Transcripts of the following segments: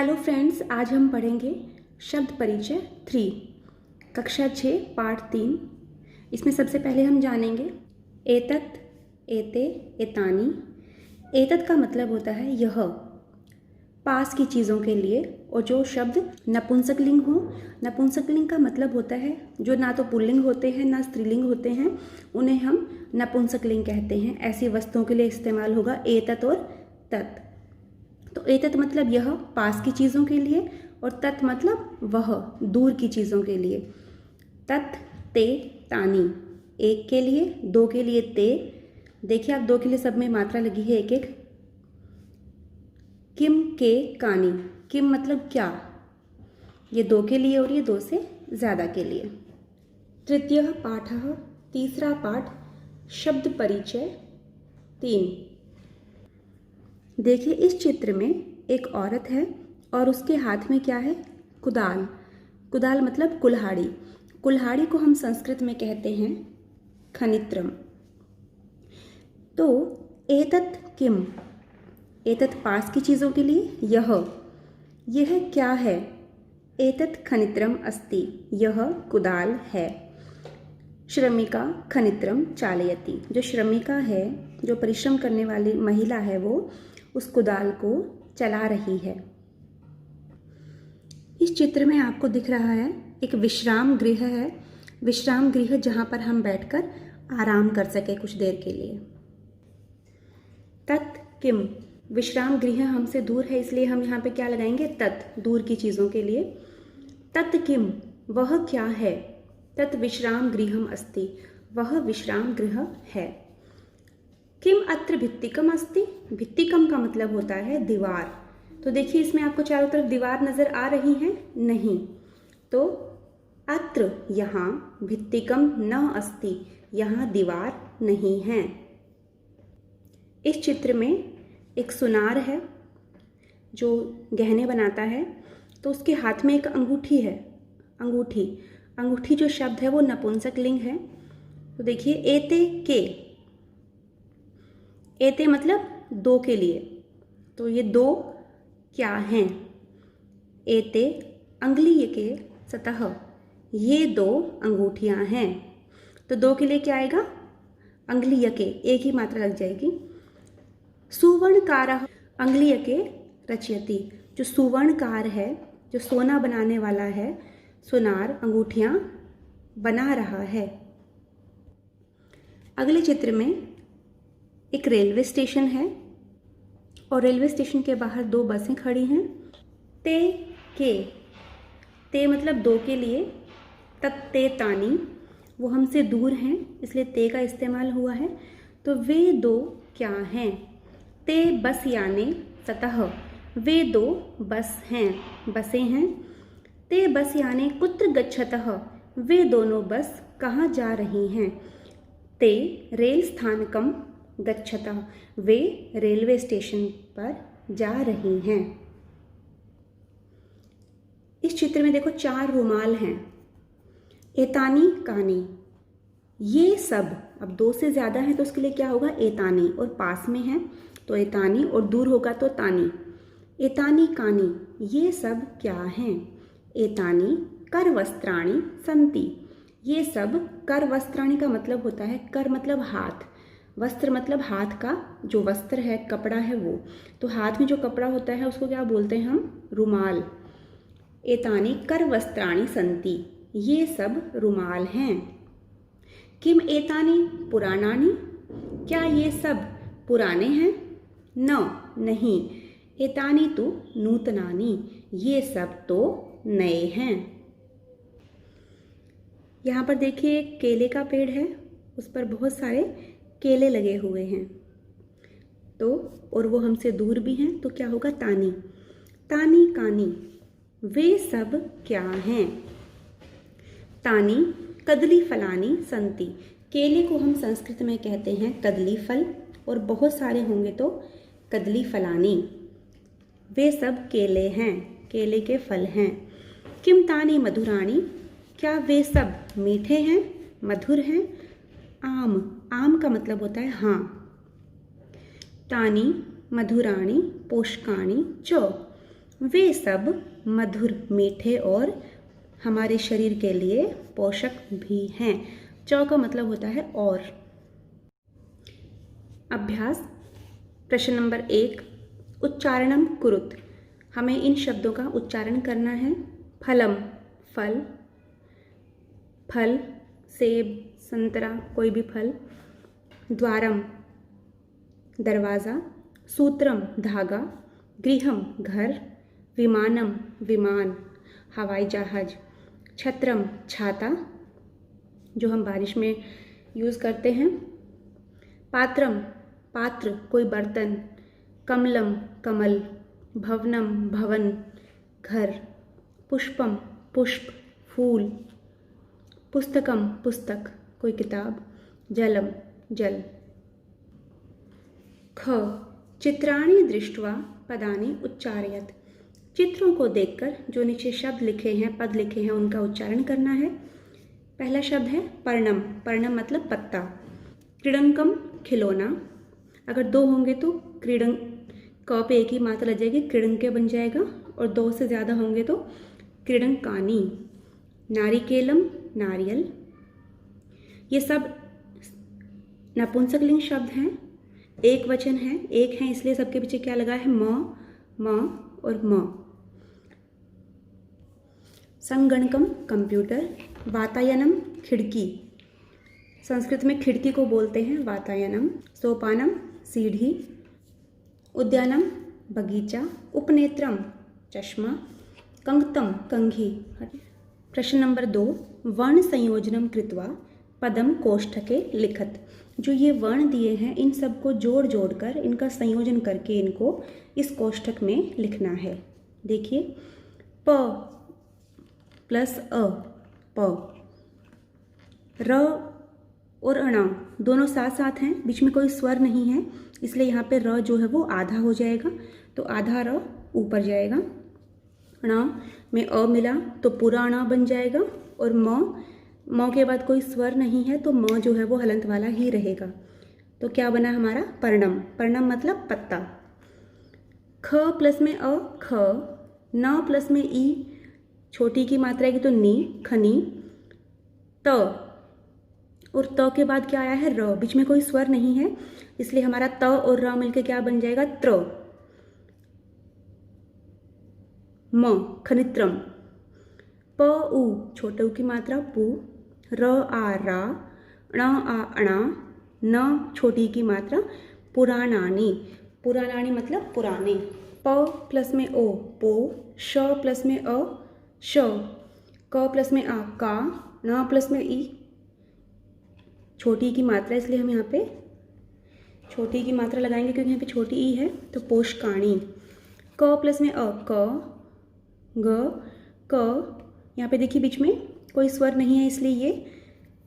Hello friends, आज हम पढ़ेंगे शब्द परिचय 3 कक्षा 6 पाठ 3। इसमें सबसे पहले हम जानेंगे एतत्, एते, एतानी। एतत् का मतलब होता है यह, पास की चीज़ों के लिए। और जो शब्द नपुंसकलिंग हो, नपुंसकलिंग का मतलब होता है जो ना तो पुल्लिंग होते हैं ना स्त्रीलिंग होते हैं, उन्हें हम नपुंसकलिंग कहते हैं। ऐसी वस्तुओं के लिए इस्तेमाल होगा एतत् और तत्। तो एतत् मतलब यह, पास की चीज़ों के लिए, और तत् मतलब वह, दूर की चीज़ों के लिए। तत्, ते, तानी, एक के लिए, दो के लिए ते। देखिए आप, दो के लिए सब में मात्रा लगी है एक एक। किम, के, कानी। किम मतलब क्या, ये दो के लिए और ये दो से ज़्यादा के लिए। तृतीयः पाठः, तीसरा पाठ, शब्द परिचय 3। देखिए इस चित्र में एक औरत है और उसके हाथ में क्या है, कुदाल। कुदाल मतलब कुल्हाड़ी। कुल्हाड़ी को हम संस्कृत में कहते हैं खनित्रम। तो एतत् किम, एतत् पास की चीज़ों के लिए, यह क्या है, एतत् खनित्रम अस्ति, यह कुदाल है। श्रमिका खनित्रम चालयति, जो श्रमिका है, जो परिश्रम करने वाली महिला है, वो उस कुदाल को चला रही है। इस चित्र में आपको दिख रहा है एक विश्राम गृह है। विश्राम गृह जहाँ पर हम बैठकर आराम कर सके कुछ देर के लिए। तत् किम, विश्राम गृह हमसे दूर है, इसलिए हम यहाँ पे क्या लगाएंगे, तत्, दूर की चीज़ों के लिए। तत् किम, वह क्या है, तत् विश्राम गृहम अस्ति, वह विश्राम गृह है। किम अत्र भित्तिकम अस्ति, भित्तिकम का मतलब होता है दीवार। तो देखिए इसमें आपको चारों तरफ दीवार नजर आ रही है, नहीं। तो अत्र, यहाँ, भित्तिकम न अस्ति, यहाँ दीवार नहीं है। इस चित्र में एक सुनार है जो गहने बनाता है, तो उसके हाथ में एक अंगूठी है। अंगूठी, अंगूठी जो शब्द है वो नपुंसकलिंग है। तो देखिए एते के, एते मतलब दो के लिए। तो ये दो क्या हैं, एते अंगुली के सतह, ये दो अंगूठियां हैं। तो दो के लिए क्या आएगा, अंगुलीय के, एक ही मात्रा लग जाएगी। सुवर्णकारः अंगुलीय के रचयति, जो सुवर्णकार है, जो सोना बनाने वाला है, सुनार अंगूठियां बना रहा है। अगले चित्र में एक रेलवे स्टेशन है और रेलवे स्टेशन के बाहर दो बसें खड़ी हैं। ते के, ते मतलब दो के लिए। तत्ते तानी, वो हमसे दूर हैं, इसलिए ते का इस्तेमाल हुआ है। तो वे दो क्या हैं, ते बस याने सतह, वे दो बस हैं, बसें हैं। ते बस याने कुत्र गच्छतः, वे दोनों बस कहाँ जा रही हैं। ते रेल स्थानकम गच्छतः, वे रेलवे स्टेशन पर जा रही हैं। इस चित्र में देखो 4 रुमाल हैं। एतानी कानी, ये सब, अब दो से ज़्यादा है तो उसके लिए क्या होगा, एतानी, और पास में है तो एतानी, और दूर होगा तो तानी। एतानी कानी, ये सब क्या हैं। एतानी कर वस्त्राणि संति, ये सब कर वस्त्राणि का मतलब होता है, कर मतलब हाथ, वस्त्र मतलब हाथ का जो वस्त्र है, कपड़ा है वो। तो हाथ में जो कपड़ा होता है उसको क्या बोलते हैं हम, रुमाल। एतानी कर वस्त्राणि संति, ये सब रुमाल हैं। किम एतानी पुराणानि, क्या ये सब पुराने हैं। न, नहीं। एतानी तो नूतनानि, ये सब तो नए हैं। यहाँ पर देखिए एक केले का पेड़ है, उस पर बहुत सारे केले लगे हुए हैं। तो और वो हमसे दूर भी हैं, तो क्या होगा, तानी। तानी कानी, वे सब क्या हैं। तानी कदली फलानी संति, केले को हम संस्कृत में कहते हैं कदली फल, और बहुत सारे होंगे तो कदली फलानी। वे सब केले हैं, केले के फल हैं। किम तानी मधुराणी, क्या वे सब मीठे हैं, मधुर हैं। आम, आम का मतलब होता है हाँ। तानी मधुराणी पोषकाणी च, वे सब मधुर, मीठे और हमारे शरीर के लिए पोषक भी हैं। च का मतलब होता है और। अभ्यास प्रश्न नंबर 1, उच्चारणम कुरुत। हमें इन शब्दों का उच्चारण करना है। फलम फल, फल सेब, संतरा, कोई भी फल। द्वारम दरवाज़ा, सूत्रम धागा, गृहम घर, विमानम विमान हवाई जहाज, छत्रम छाता जो हम बारिश में यूज़ करते हैं, पात्रम पात्र कोई बर्तन, कमलम कमल, भवनम भवन घर, पुष्पम पुष्प फूल, पुस्तकम पुस्तक कोई किताब, जलम जल। ख चित्राणि दृष्ट्वा पदानि उच्चारयत। चित्रों को देखकर जो नीचे शब्द लिखे हैं, पद लिखे हैं, उनका उच्चारण करना है। पहला शब्द है पर्णम। पर्णम मतलब पत्ता। क्रीडंकम खिलौना। अगर 2 होंगे तो क्रीडं क पे एक ही मात्रा लग जाएगी, क्रीडंके बन जाएगा। और 2 से ज़्यादा होंगे तो क्रीडंकानी। नारिकेलम नारियल। ये सब नपुंसकलिंग शब्द हैं, एक वचन है, एक है, इसलिए सबके पीछे क्या लगा है? म और म। संगणकम कंप्यूटर। वातायनम खिड़की। संस्कृत में खिड़की को बोलते हैं वातायनम। सोपानम सीढ़ी। उद्यानम बगीचा। उपनेत्रम चश्मा। कंगतम कंघी। प्रश्न नंबर 2, वर्ण संयोजनम कृत्वा पदम कोष्ठके लिखत। जो ये वर्ण दिए हैं, इन सबको जोड़ जोड़कर इनका संयोजन करके इनको इस कोष्ठक में लिखना है। देखिए, प प्लस अ प, र और अणा दोनों साथ साथ हैं, बीच में कोई स्वर नहीं है, इसलिए यहाँ पे र जो है वो आधा हो जाएगा, तो आधा र ऊपर जाएगा। अणा में अ मिला तो पूरा अणा बन जाएगा। और म के बाद कोई स्वर नहीं है, तो म जो है वो हलंत वाला ही रहेगा। तो क्या बना हमारा? पर्णम। पर्णम मतलब पत्ता। ख प्लस में अ ख, न प्लस में ई, छोटी की मात्रा है तो नी, खनी। त और त के बाद क्या आया है? र। बीच में कोई स्वर नहीं है, इसलिए हमारा त और र मिलकर क्या बन जाएगा? त्र। म खनित्रम। प उ, छोटे उ की मात्रा पु, र आ रा, ण आ अणा, न छोटी की मात्रा पुराणानी। पुराणानी मतलब पुराने। प प्लस में ओ पो, श प्लस में अ श, क प्लस में आ का, न प्लस में ई, छोटी की मात्रा, इसलिए हम यहाँ पे छोटी की मात्रा लगाएंगे क्योंकि यहाँ पे छोटी ई है, तो पोषकाणी। क प्लस में अ क, ग क, यहाँ पे देखिए बीच में कोई स्वर नहीं है, इसलिए ये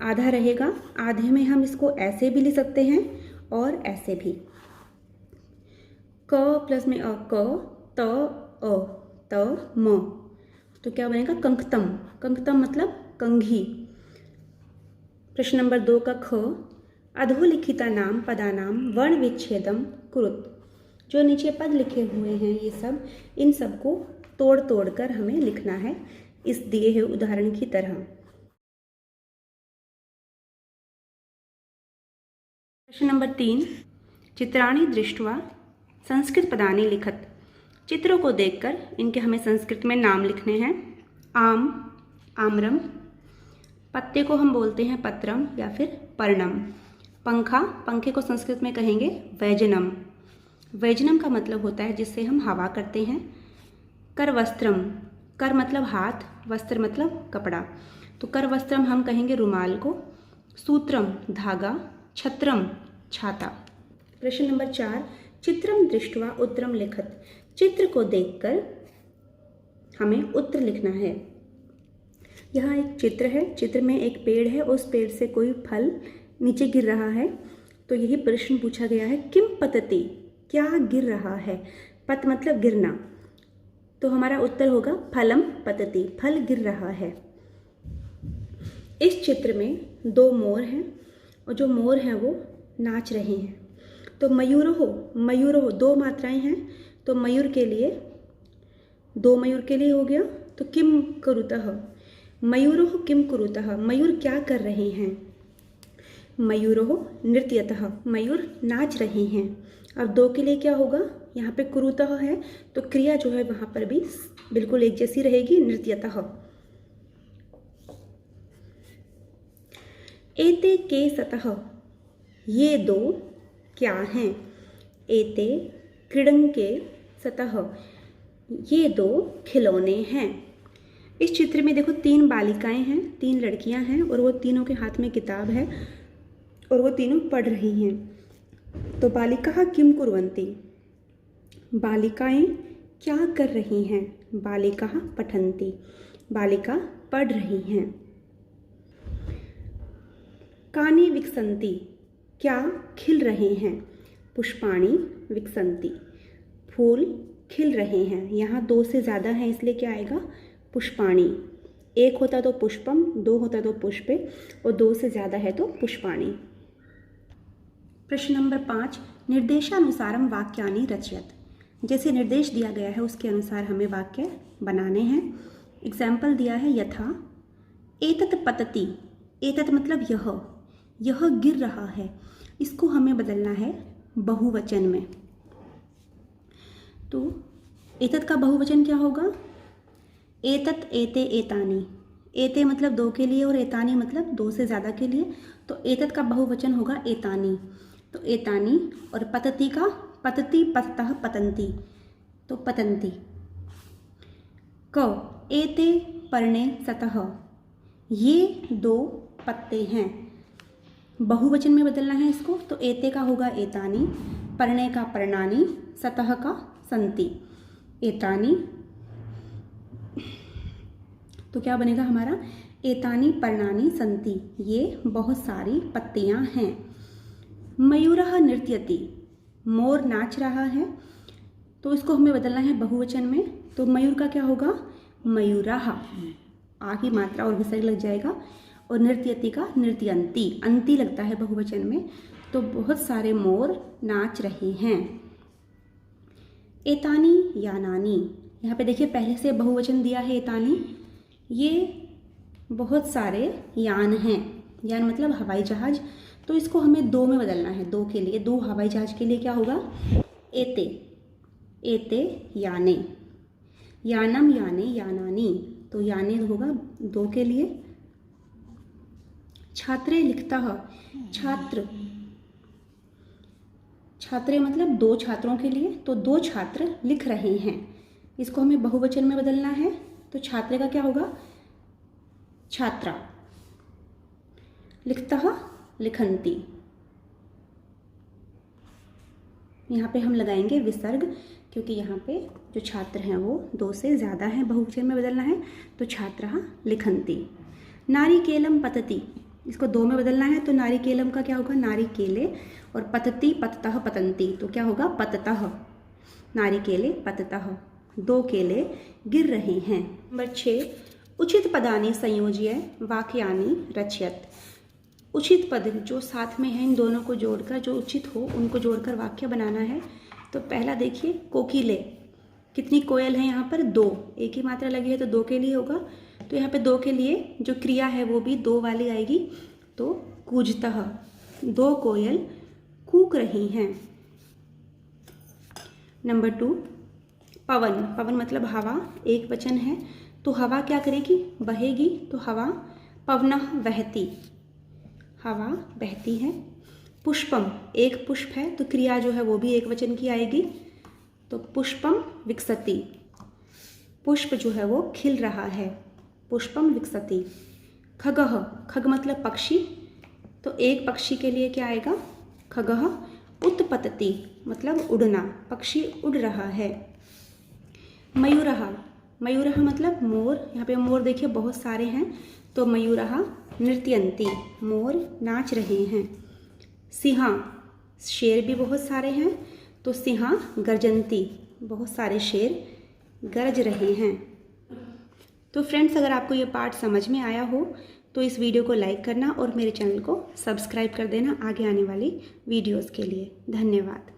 आधा रहेगा। आधे में हम इसको ऐसे भी लिख सकते हैं और ऐसे भी। क प्लस में अ क, त अ, त म, तो क्या बनेगा? कंकतम। कंकतम मतलब कंघी। प्रश्न नंबर 2 का ख, अधोलिखिता नाम पदानाम वर्ण विच्छेदम कुरुत। जो नीचे पद लिखे हुए हैं ये सब, इन सब को तोड़ तोड़ कर हमें लिखना है इस दिए हुए उदाहरण की तरह। प्रश्न नंबर 3, चित्राणि दृष्ट्वा संस्कृत पदानि लिखत। चित्रों को देखकर इनके हमें संस्कृत में नाम लिखने हैं। आम आम्रम, पत्ते को हम बोलते हैं पत्रम या फिर पर्णम। पंखा, पंखे को संस्कृत में कहेंगे वैजनम। वैजनम का मतलब होता है जिससे हम हवा करते हैं। करवस्त्रम, कर मतलब हाथ, वस्त्र मतलब कपड़ा, तो करवस्त्रम हम कहेंगे रुमाल को। सूत्रम धागा, छत्रम छाता। प्रश्न नंबर 4, चित्रम दृष्ट्वा उत्तरम लिखत। चित्र को देखकर हमें उत्तर लिखना है। यहाँ एक चित्र है, चित्र में एक पेड़ है, उस पेड़ से कोई फल नीचे गिर रहा है, तो यही प्रश्न पूछा गया है, किम पतति, क्या गिर रहा है? पत मतलब गिरना, तो हमारा उत्तर होगा फलम पतति, फल गिर रहा है। इस चित्र में 2 मोर हैं और जो मोर हैं वो नाच रहे हैं। तो मयूरोह, मयूरोह 2 मात्राएं हैं, तो मयूर के लिए दो मयूर के लिए हो गया। तो किम कुरुतः, मयूरोः किम कुरुतः, मयूर क्या कर रहे हैं। मयूरोः नृत्यतः, मयूर नाच रहे हैं। अब दो के लिए क्या होगा, यहाँ पे कुरुतः है तो क्रिया जो है वहाँ पर भी बिल्कुल एक जैसी रहेगी, नृत्यतः। एते के सतः, ये दो क्या हैं। एते क्रीडंके सतः, ये दो खिलौने हैं। इस चित्र में देखो तीन बालिकाएं हैं, तीन लड़कियां हैं और वो तीनों के हाथ में किताब है और वो तीनों पढ़ रही हैं। तो बालिकाः किं कुर्वन्ति, बालिकाएं क्या कर रही हैं। बालिकाः पठन्ति, बालिका पढ़ रही हैं। कानि विकसन्ति, क्या खिल रहे हैं। पुष्पाणि विकसन्ति, फूल खिल रहे हैं। यहाँ दो से ज़्यादा है इसलिए क्या आएगा, पुष्पाणि। एक होता तो पुष्पम, दो होता तो पुष्पे और दो से ज़्यादा है तो पुष्पाणि। प्रश्न नंबर 5, निर्देशानुसारम वाक्यानि रचयत। जैसे निर्देश दिया गया है उसके अनुसार हमें वाक्य बनाने हैं। एग्जाम्पल दिया है यथा एतत् पतति, एतत् मतलब यह गिर रहा है, इसको हमें बदलना है बहुवचन में। तो एतत् का बहुवचन क्या होगा, एतत् एते एतानि। एते मतलब दो के लिए और एतानि मतलब दो से ज़्यादा के लिए, तो एतत् का बहुवचन होगा एतानि। तो एतानि और पतति का पतति पततः पतन्ति, तो पतन्ति। क एते पर्णे सतः, ये दो पत्ते हैं। बहुवचन में बदलना है इसको, तो एते का होगा एतानि, पर्णे का पर्णानि, सतः का सन्ति। एतानि, तो क्या बनेगा हमारा, एतानि पर्णानि सन्ति, ये बहुत सारी पत्तियां हैं। मयूरः नृत्यति, मोर नाच रहा है, तो इसको हमें बदलना है बहुवचन में। तो मयूर का क्या होगा, मयूराः, आ की मात्रा और विसर्ग लग जाएगा। और नृत्यति का नृत्यन्ति, अंति लगता है बहुवचन में। तो बहुत सारे मोर नाच रहे हैं। एतानि यानानि, यहाँ पे देखिए पहले से बहुवचन दिया है एतानि, ये बहुत सारे यान हैं। यान मतलब हवाई जहाज, तो इसको हमें दो में बदलना है। दो के लिए, दो हवाई जहाज के लिए क्या होगा, एते, एते याने, यानम याने यानानि, तो याने होगा दो के लिए। छात्रे लिखतः, छात्र, छात्रे मतलब दो छात्रों के लिए, तो दो छात्र लिख रहे हैं, इसको हमें बहुवचन में बदलना है। तो छात्रे का क्या होगा, छात्रा। लिखतः लिखन्ति, यहाँ पे हम लगाएंगे विसर्ग क्योंकि यहाँ पे जो छात्र हैं वो दो से ज़्यादा हैं, बहुवचन में बदलना है। तो छात्राः लिखन्ति। नारिकेलम पतति, इसको दो में बदलना है। तो नारिकेलम का क्या होगा, नारिकेले, और पतति पततः पतन्ति, तो क्या होगा, पततः। नारिकेले पततः, दो केले गिर रहे हैं। नंबर 6, उचित पदानि संयोज्य वाक्यानि रचयत। उचित पद जो साथ में हैं, इन दोनों को जोड़कर, जो उचित हो उनको जोड़कर वाक्य बनाना है। तो पहला देखिए, कोकिले, कितनी कोयल है यहाँ पर, दो, एक ही मात्रा लगी है तो दो के लिए होगा। तो यहाँ पे दो के लिए जो क्रिया है वो भी दो वाली आएगी। तो कूजतः, दो कोयल कूक रही हैं। नंबर 2, पवन, पवन मतलब हवा, एक वचन है। तो हवा क्या करेगी, बहेगी, तो हवा पवनः वहति, हवा बहती है। पुष्पम, एक पुष्प है तो क्रिया जो है वो भी एक वचन की आएगी। तो पुष्पम विकसति, पुष्प जो है वो खिल रहा है, पुष्पम विकसति। खगः, खग मतलब पक्षी, तो एक पक्षी के लिए क्या आएगा, खगः उत्पतति मतलब उड़ना, पक्षी उड़ रहा है। मयूरः, मयूरः मतलब मोर, यहाँ पे मोर देखिए बहुत सारे हैं। तो मयूरः नृत्यन्ति, मोर नाच रहे हैं। सिंहा, शेर भी बहुत सारे हैं। तो सिंहा गर्जन्ति, बहुत सारे शेर गरज रहे हैं। तो फ्रेंड्स, अगर आपको ये पार्ट समझ में आया हो तो इस वीडियो को लाइक करना और मेरे चैनल को सब्सक्राइब कर देना आगे आने वाली वीडियोस के लिए। धन्यवाद।